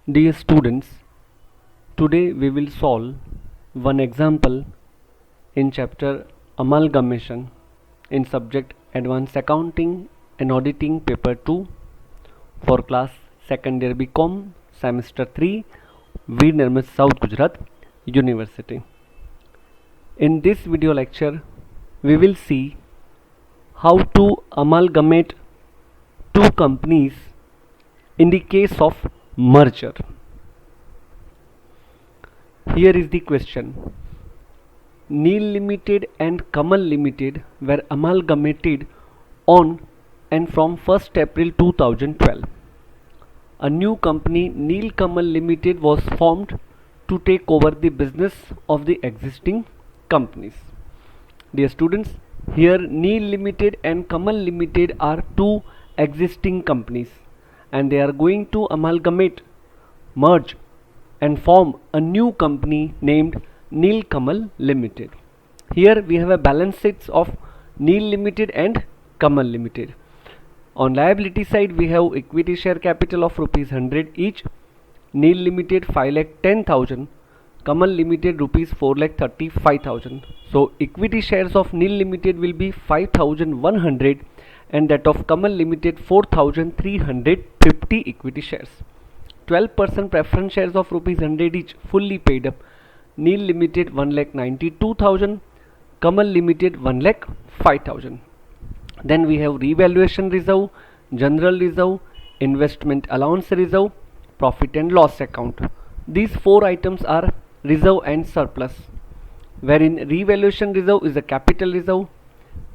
Dear students, today we will solve one example in chapter Amalgamation in subject Advanced Accounting and Auditing paper 2 for class 2nd year BCom semester 3 Veer Nirmit South Gujarat University. In this video lecture we will see how to amalgamate two companies in the case of merger. Here is the question. Neil Limited and Kamal Limited were amalgamated on and from 1st April 2012. A new company, Neil Kamal Limited, was formed to take over the business of the existing companies. Dear students, here Neil Limited and Kamal Limited are two existing companies and they are going to amalgamate, merge and form a new company named Neil Kamal Limited. Here we have a balance sheets of Neil Limited and Kamal Limited. On liability side we have equity share capital of rupees 100 each. Neil Limited 5,10,000, Kamal Limited rupees 4,35,000. So equity shares of Neil Limited will be 5,100 and that of Kamal Limited 4,350 equity shares. 12% preference shares of rupees 100 each fully paid up. Neil Limited 1,92,000, Kamal Limited 1,05,000. Then we have revaluation reserve, general reserve, investment allowance reserve, profit and loss account. These four items are reserve and surplus, wherein revaluation reserve is a capital reserve,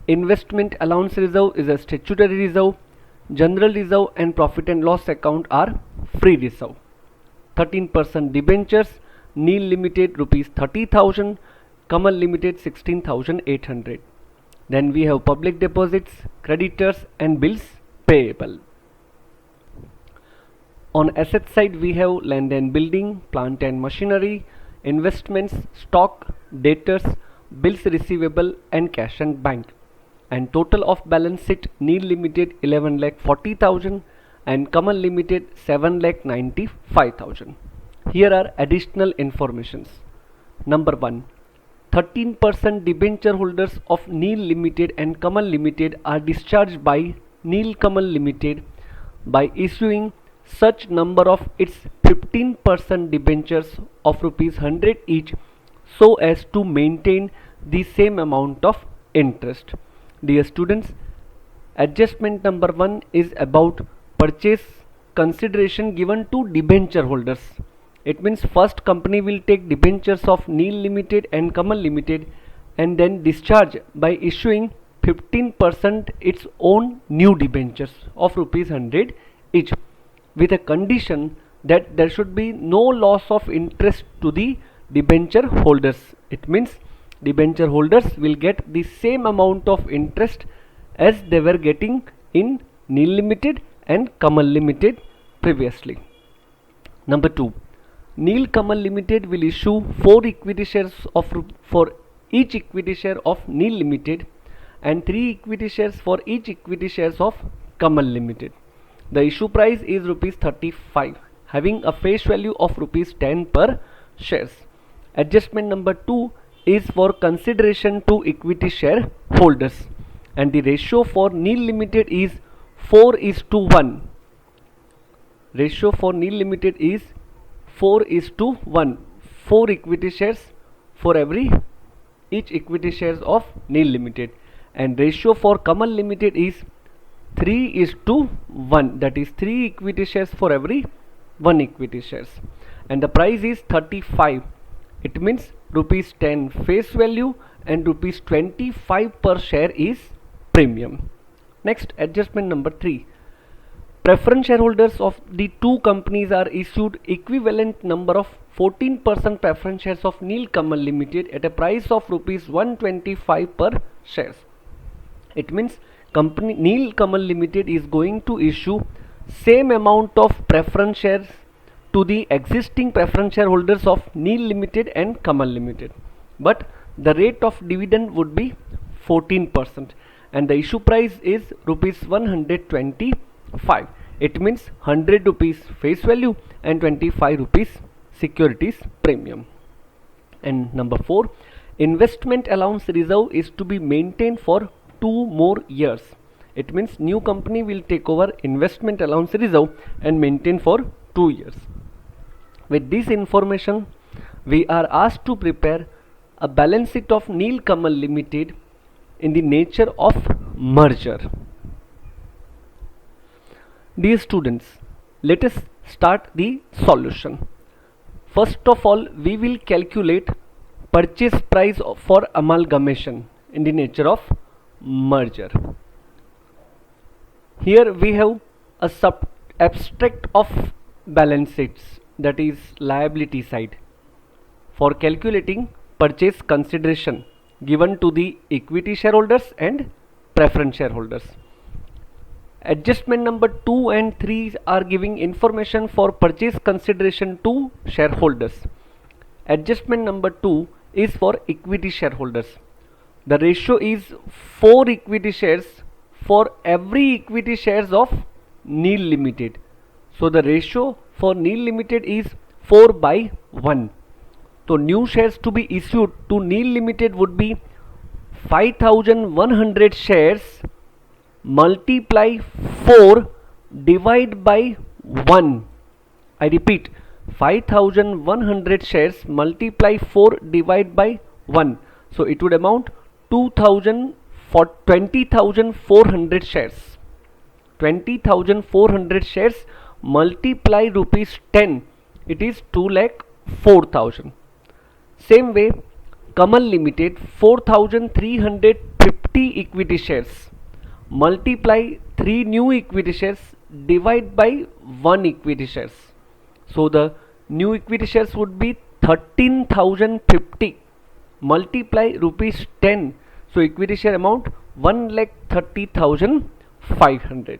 investment allowance reserve is a statutory reserve, general reserve and profit and loss account are free reserve. 13% debentures, Neil Limited rupees 30,000, Kamal Limited 16,800. Then we have public deposits, creditors and bills payable. On asset side we have land and building, plant and machinery, investments, stock, debtors, bills receivable and cash and bank. And total of balance sheet, Neil Limited 11,40,000 and Kamal Limited 7,95,000. Here are additional informations. Number 1. 13% debenture holders of Neil Limited and Kamal Limited are discharged by Neil Kamal Limited by issuing such number of its 15% debentures of rupees 100 each so as to maintain the same amount of interest. Dear students, adjustment number 1 is about purchase consideration given to debenture holders. It means first company will take debentures of Neil Limited and Kamal Limited and then discharge by issuing 15% its own new debentures of rupees 100 each, with a condition that there should be no loss of interest to the debenture holders. It means debenture holders will get the same amount of interest as they were getting in Neil Limited and Kamal Limited previously. Number 2. Neil Kamal Limited will issue 4 equity shares for each equity share of Neil Limited and 3 equity shares for each equity shares of Kamal Limited. The issue price is rupees 35, having a face value of rupees 10 per shares. Adjustment number 2 is for consideration to equity share holders and the ratio for Neil Limited is 4:1. Ratio for Neil Limited is 4:1. 4 equity shares for every each equity shares of Neil Limited, and ratio for Kamal Limited is 3:1, that is 3 equity shares for every 1 equity shares, and the price is 35. It means rupees 10 face value and rupees 25 per share is premium. Next, adjustment number 3. Preference shareholders of the two companies are issued equivalent number of 14% preference shares of Neil Kamal Limited at a price of rupees 125 per shares. It means company Neil Kamal Limited is going to issue same amount of preference shares to the existing preference shareholders of Neil Limited and Kamal Limited, but the rate of dividend would be 14% and the issue price is rupees 125. It means 100 rupees face value and 25 rupees securities premium. And number 4, investment allowance reserve is to be maintained for 2 more years. It means new company will take over investment allowance reserve and maintain for 2 years. With this information, we are asked to prepare a balance sheet of Nilkamal Limited in the nature of merger. Dear students, let us start the solution. First of all, we will calculate purchase price for amalgamation in the nature of merger. Here we have a abstract of balance sheets, that is liability side, for calculating purchase consideration given to the equity shareholders and preference shareholders. Adjustment number 2 and 3 are giving information for purchase consideration to shareholders. Adjustment number 2 is for equity shareholders. The ratio is 4 equity shares for every equity shares of Nil Limited. So the ratio for Nil Limited is 4/1. So new shares to be issued to Nil Limited would be 5100 shares multiply 4 divide by 1. I repeat, 5100 shares multiply 4 divide by 1. So it would amount 20,400 shares. 20,400 shares multiply rupees 10. It is 2,04,000. Same way, Kamal Limited 4,350 equity shares multiply 3 new equity shares divide by 1 equity shares. So the new equity shares would be 13,050 multiply rupees 10. So equity share amount 1,30,500.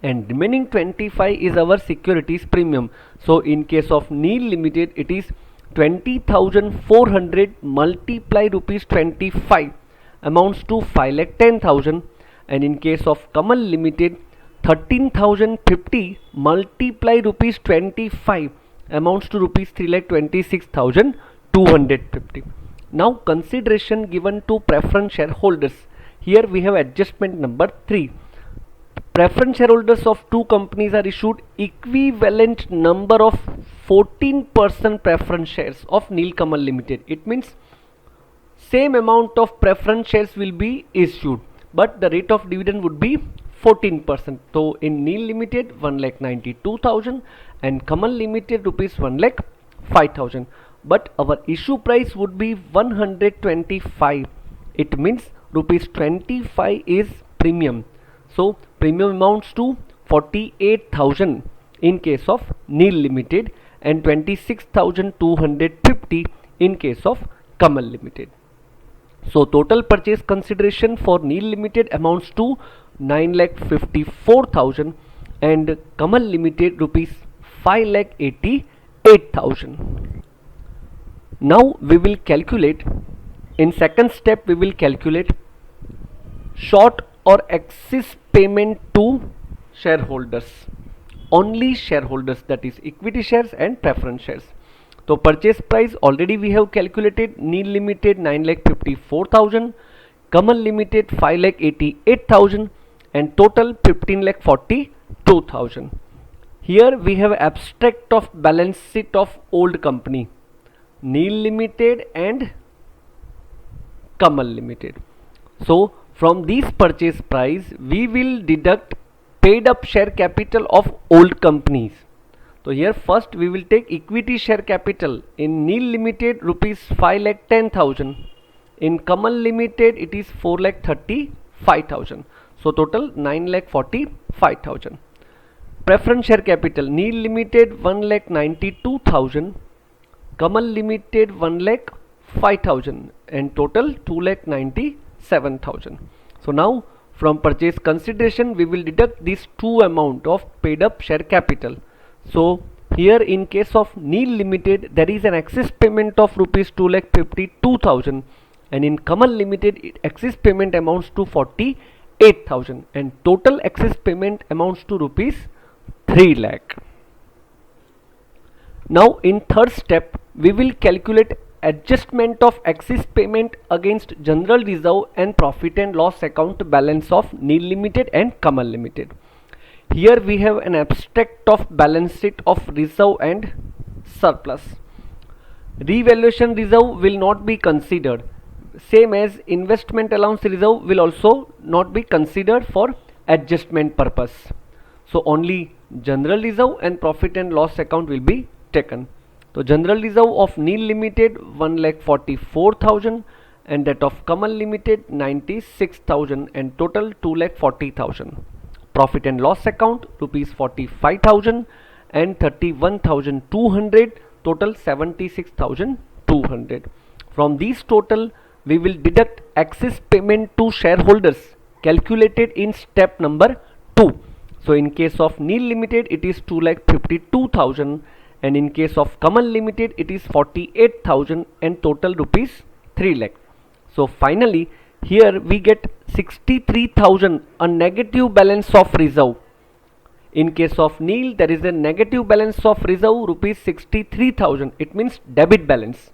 And remaining 25 is our securities premium. So in case of Nil Limited, it is 20,400 multiply rupees 25 amounts to 5,10,000. And in case of Kamal Limited, 13,050 multiply rupees 25 amounts to rupees 3,26,250. Now consideration given to preference shareholders. Here we have adjustment number 3. Preference shareholders of two companies are issued equivalent number of 14% preference shares of Nilkamal Limited. It means same amount of preference shares will be issued, but the rate of dividend would be 14%. So in Nil Limited 1,92,000 and Kamal Limited rupees 1,05,000. But our issue price would be 125. It means rupees 25 is premium. So premium amounts to 48,000 in case of Nil Limited and 26,250 in case of Kamal Limited. So total purchase consideration for Nil Limited amounts to 9,54,000 and Kamal Limited rupees 5,88,000. Now we will calculate, in second step we will calculate short or excess payment to shareholders, only shareholders, that is equity shares and preference shares. So purchase price already we have calculated. Nil Limited 9,54,000, Kamal Limited 5,88,000 and total 15,42,000. Here we have abstract of balance sheet of old company, Nil Limited and Kamal Limited. So from this purchase price we will deduct paid up share capital of old companies. So here first we will take equity share capital. In Nil Limited rupees 5,10,000, in Kamal Limited it is 4,35,000. So total 9,45,000. Preference share capital, Nil Limited 1,92,000, Kamal Limited 1,05,000 and total 2,97,000. So now from purchase consideration we will deduct these two amount of paid up share capital. So here in case of Nil Limited there is an excess payment of rupees 2,52,000 and in Kamal Limited excess payment amounts to 48,000 and total excess payment amounts to rupees 3 lakh. Now in third step, we will calculate adjustment of excess payment against general reserve and profit and loss account balance of NIL Limited and Kamal Limited. Here we have an abstract of balance sheet of reserve and surplus. Revaluation reserve will not be considered, same as investment allowance reserve will also not be considered for adjustment purpose. So only general reserve and profit and loss account will be taken. So general reserve of NIL Limited 1,44,000 and that of Kamal Limited 96,000 and total 2,40,000. Profit and loss account rupees 45,000 and 31,200, total 76,200. From these total we will deduct excess payment to shareholders calculated in step number 2. So in case of NIL Limited it is 2,52,000 and in case of Kamal Limited it is 48,000 and total rupees 3 lakh. So finally here we get 63,000, a negative balance of reserve. In case of NIL there is a negative balance of reserve rupees 63,000, it means debit balance.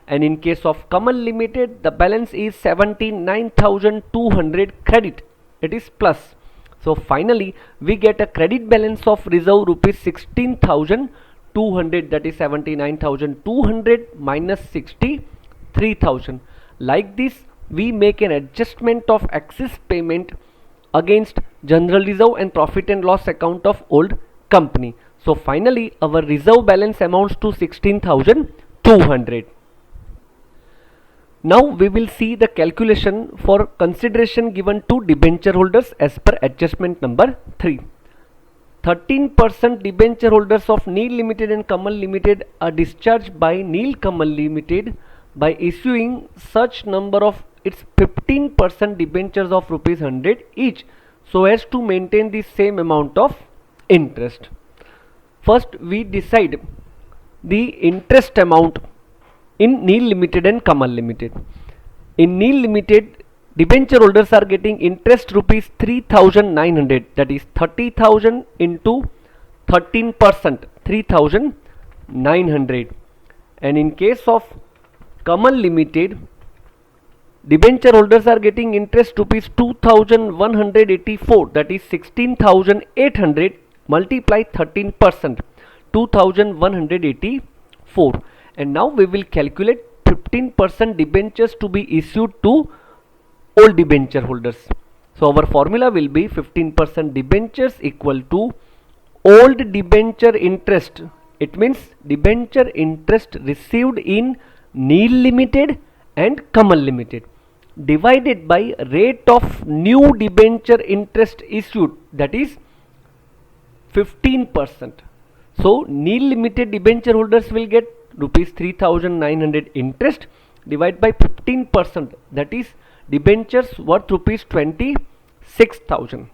And in case of Kamal Limited the balance is 79,200 credit, it is plus. So finally we get a credit balance of reserve rupees 16,200, that is 79,200 minus 63,000. Like this we make an adjustment of excess payment against general reserve and profit and loss account of old company. So finally our reserve balance amounts to 16,200. Now we will see the calculation for consideration given to debenture holders as per adjustment number 3. 13% debenture holders of NIL Limited and Kamal Limited are discharged by NIL Kamal Limited by issuing such number of its 15% debentures of rupees 100 each, so as to maintain the same amount of interest. First we decide the interest amount in NIL Limited and Kamal Limited. In NIL Limited debenture holders are getting interest rupees 3,900, that is 30,000 into 13%, 3,900. And in case of Kamal Limited debenture holders are getting interest rupees 2,184, that is 16,800 multiply 13%, 2,184. And now we will calculate 15% debentures to be issued to old debenture holders. So our formula will be 15% debentures equal to old debenture interest. It means debenture interest received in NIL Limited and Kamal Limited divided by rate of new debenture interest issued, that is 15%. So NIL Limited debenture holders will get rupees 3,900 interest divided by 15%, that is debentures worth rupees 26,000,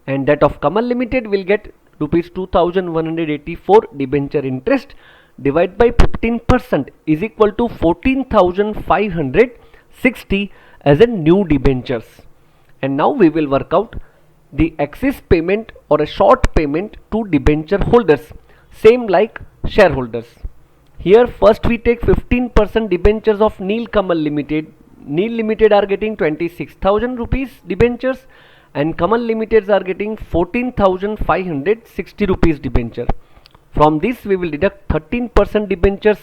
and that of Kamal Limited will get rupees 2,184 debenture interest divided by 15% is equal to 14,560 as a new debentures. And now we will work out the excess payment or a short payment to debenture holders, same like shareholders. Here first we take 15% debentures of NIL Kamal Limited. NIL Limited are getting 26,000 rupees debentures and Kamal Limited are getting 14,560 rupees debenture. From this we will deduct 13% debentures.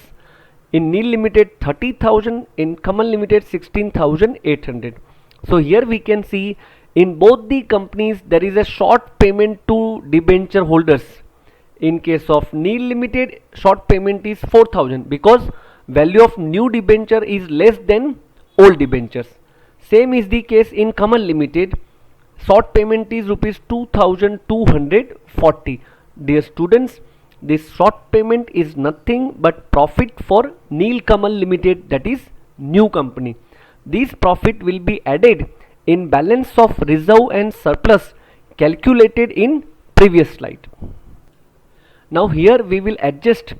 In NIL Limited 30,000, in Kamal Limited 16,800. So here we can see in both the companies there is a short payment to debenture holders. In case of NIL Limited short payment is 4,000 because value of new debenture is less than old debentures. Same is the case in Kamal Limited. Short payment is rupees 2,240. Dear students, this short payment is nothing but profit for NIL Kamal Limited, that is new company. This profit will be added in balance of reserve and surplus calculated in previous slide. Now here we will adjust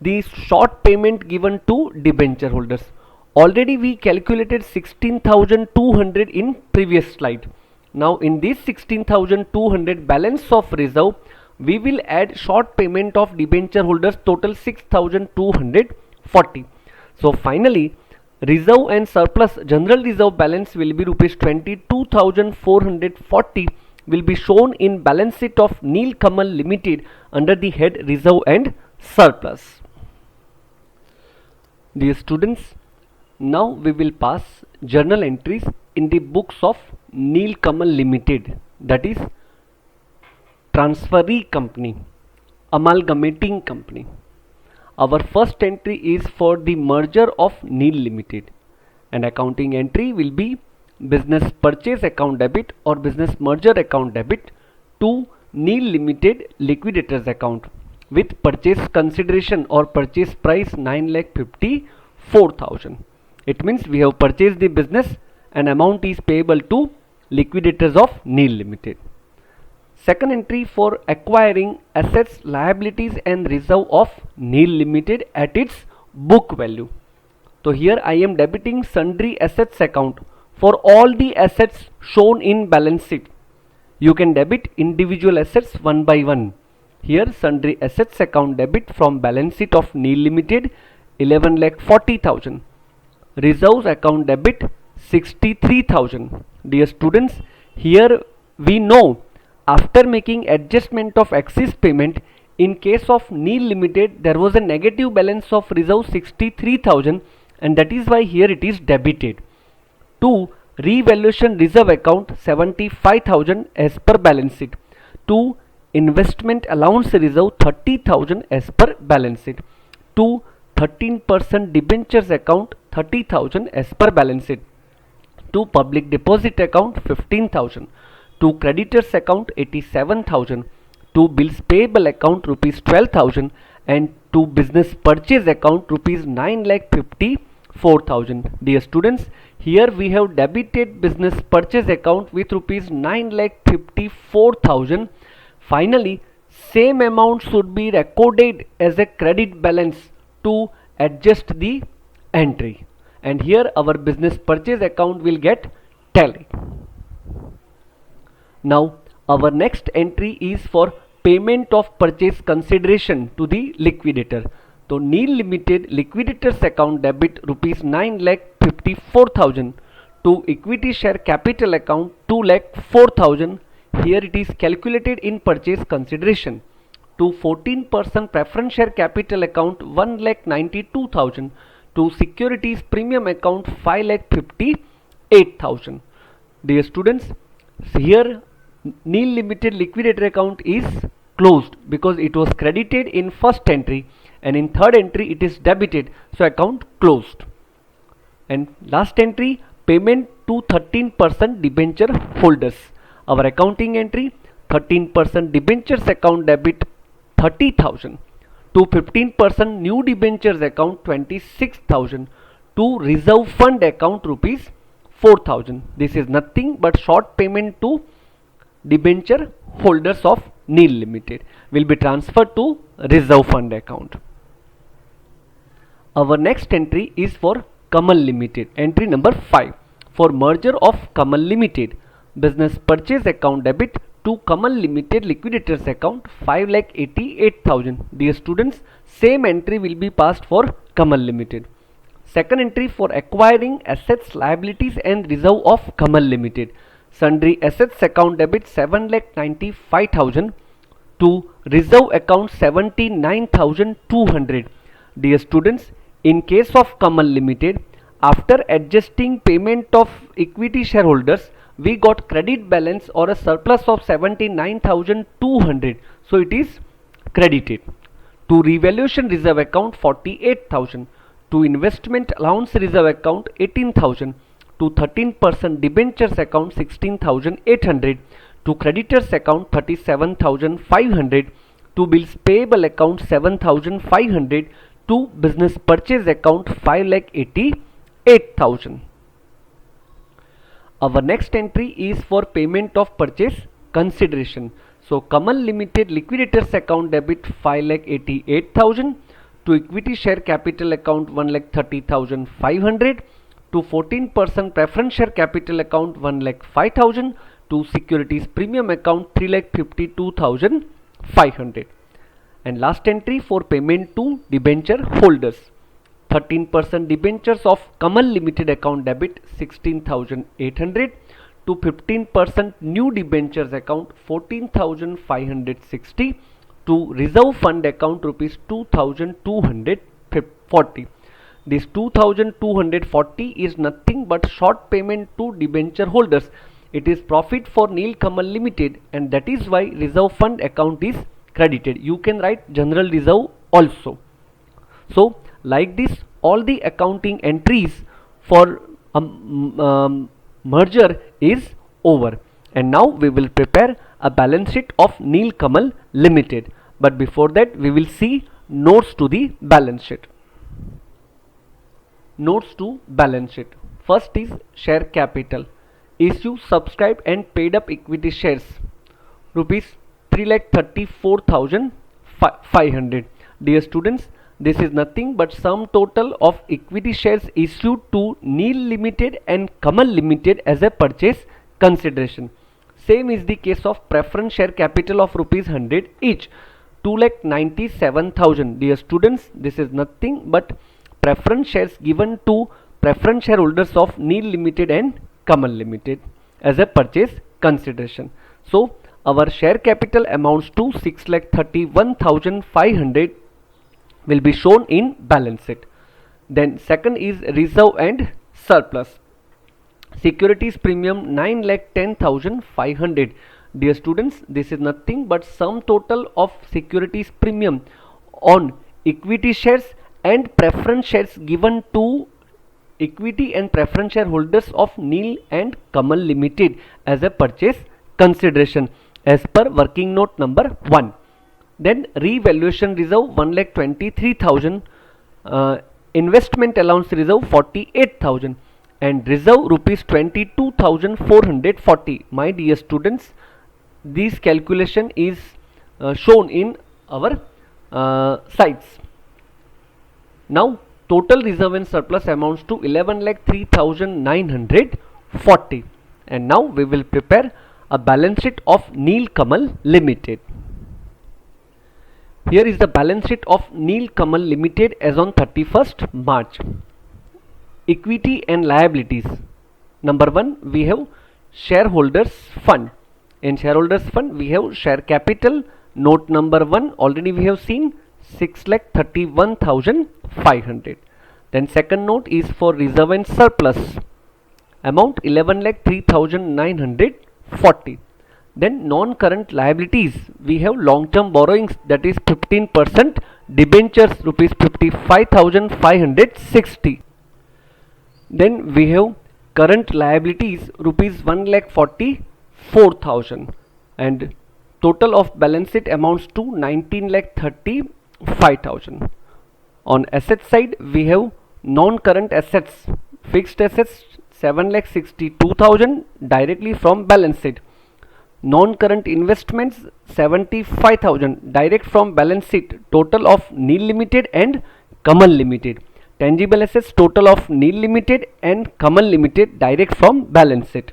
the short payment given to debenture holders. Already we calculated 16,200 in previous slide. Now in this 16,200 balance of reserve, we will add short payment of debenture holders total 6,240. So finally, reserve and surplus general reserve balance will be rupees 22,440 will be shown in balance sheet of Nilkamal Limited under the head reserve and surplus. Dear students, now we will pass journal entries in the books of Nilkamal Limited, that is transferee company, amalgamating company. Our first entry is for the merger of Nil Limited, and accounting entry will be business purchase account debit or business merger account debit to Nil Limited liquidators account with purchase consideration or purchase price 9,54,000. It means we have purchased the business and amount is payable to liquidators of Nil Limited. Second entry for acquiring assets, liabilities and reserve of Nil Limited at its book value. So here I am debiting sundry assets account for all the assets shown in balance sheet. You can debit individual assets one by one. Here sundry assets account debit from balance sheet of Nil Limited 11,40,000. Reserves account debit 63,000. Dear students, here we know after making adjustment of excess payment, in case of Nil Limited there was a negative balance of reserve 63,000 and that is why here it is debited. To revaluation reserve account 75,000 as per balance sheet. To investment allowance reserve 30,000 as per balance sheet. To 13% debentures account 30,000 as per balance sheet. To public deposit account 15,000. To creditors account 87,000, to bills payable account rupees 12,000 and to business purchase account rupees 9,54,000. Dear students, here we have debited business purchase account with rupees 9,54,000. Finally, same amount should be recorded as a credit balance to adjust the entry, and here our business purchase account will get tally. Now our next entry is for payment of purchase consideration to the liquidator. So Nil Limited liquidators account debit rupees 9,54,000 to equity share capital account 2,04,000. Here it is calculated in purchase consideration. To 14% preference share capital account 1,92,000. To securities premium account 5,58,000. Dear students, here Nil Limited liquidator account is closed because it was credited in first entry and in third entry it is debited, so account closed. And last entry, payment to 13% debenture holders. Our accounting entry, 13% debentures account debit 30,000. To 15% new debentures account 26,000. To reserve fund account rupees 4,000. This is nothing but short payment to debenture holders of Nil Limited will be transferred to reserve fund account. Our next entry is for Kamal Limited. Entry number 5 for merger of Kamal Limited. Business purchase account debit to Kamal Limited liquidators account 5,88,000. Dear students, same entry will be passed for Kamal Limited. Second entry for acquiring assets, liabilities and reserve of Kamal Limited. Sundry assets account debit 7,95,000 to reserve account 79,200. Dear students, in case of Kamal Limited, after adjusting payment of equity shareholders, we got credit balance or a surplus of 79,200. So it is credited. To revaluation reserve account 48,000. To investment allowance reserve account 18,000. To 13% debentures account 16,800. To creditors account 37,500. To bills payable account 7,500. To business purchase account 5,88,000. Our next entry is for payment of purchase consideration. So Kamal Limited liquidators account debit 5,88,000. To equity share capital account 1,30,500. To 14% preference share capital account 1,05,000. to securities premium account 3,52,500. And last entry for payment to debenture holders, 13% debentures of Kamal Limited account debit 16,800 to 15% new debentures account 14,560 to reserve fund account rupees 2,240. This 2,240 is nothing but short payment to debenture holders. It is profit for Neel Kamal Limited, and that is why reserve fund account is credited. You can write general reserve also. So like this, all the accounting entries for merger is over, and now we will prepare a balance sheet of Neel Kamal Limited. But before that, we will see notes to the balance sheet. Notes to balance sheet. First is share capital. Issue, subscribed and paid up equity shares rupees 3,34,500. Dear students, this is nothing but sum total of equity shares issued to Neel Limited and Kamal Limited as a purchase consideration. Same is the case of preference share capital of rupees 100 each, 2,97,000. Dear students, this is nothing but preference shares given to preference shareholders of Neel Limited and Kamal Limited as a purchase consideration. So our share capital amounts to 6,31,500 will be shown in balance sheet. Then second is reserve and surplus. Securities premium 9,10,500. Dear students, this is nothing but sum total of securities premium on equity shares and preference shares given to equity and preference shareholders of Neel and Kamal Limited as a purchase consideration as per working note number 1. Then revaluation reserve 1,23,000, investment allowance reserve 48,000, and reserve rupees 22,440. My dear students, this calculation is shown in our sites. Now total reserve and surplus amounts to 11,03,940. And now we will prepare a balance sheet of Neel Kamal Limited. Here is the balance sheet of Neel Kamal Limited as on 31st March. Equity and liabilities. Number 1, we have shareholders fund. In shareholders fund, we have share capital. Note number 1 already we have seen, 6,31,500. Then second note is for reserve and surplus, amount 11,03,940. Then non-current liabilities, we have long-term borrowings, that is 15% debentures rupees 55,560. Then we have current liabilities rupees 1,44,000, and total of balance sheet amounts to 19,35,000. On asset side, we have non-current assets, fixed assets 7,62,000 directly from balance sheet. Non-current investments 75,000 direct from balance sheet, total of Neel Limited and Kamal Limited. Tangible assets total of Neel Limited and Kamal Limited direct from balance sheet.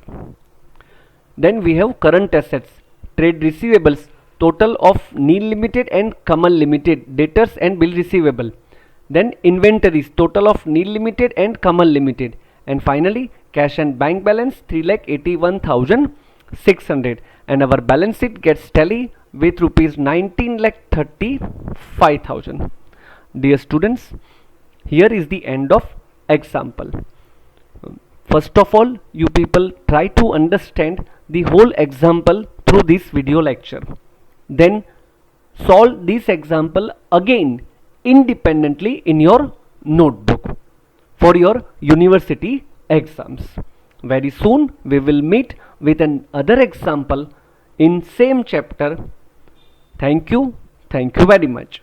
Then we have current assets, trade receivables total of Neel Limited and Kamal Limited, debtors and bill receivable. Then inventories total of Neel Limited and Kamal Limited. And finally cash and bank balance 3,81,600, and our balance sheet gets tally with rupees 19,35,000. Dear students, here is the end of example. First of all, you people try to understand the whole example through this video lecture. Then solve this example again independently in your notebook for your university exams. Very soon we will meet with another example in same chapter. Thank you very much.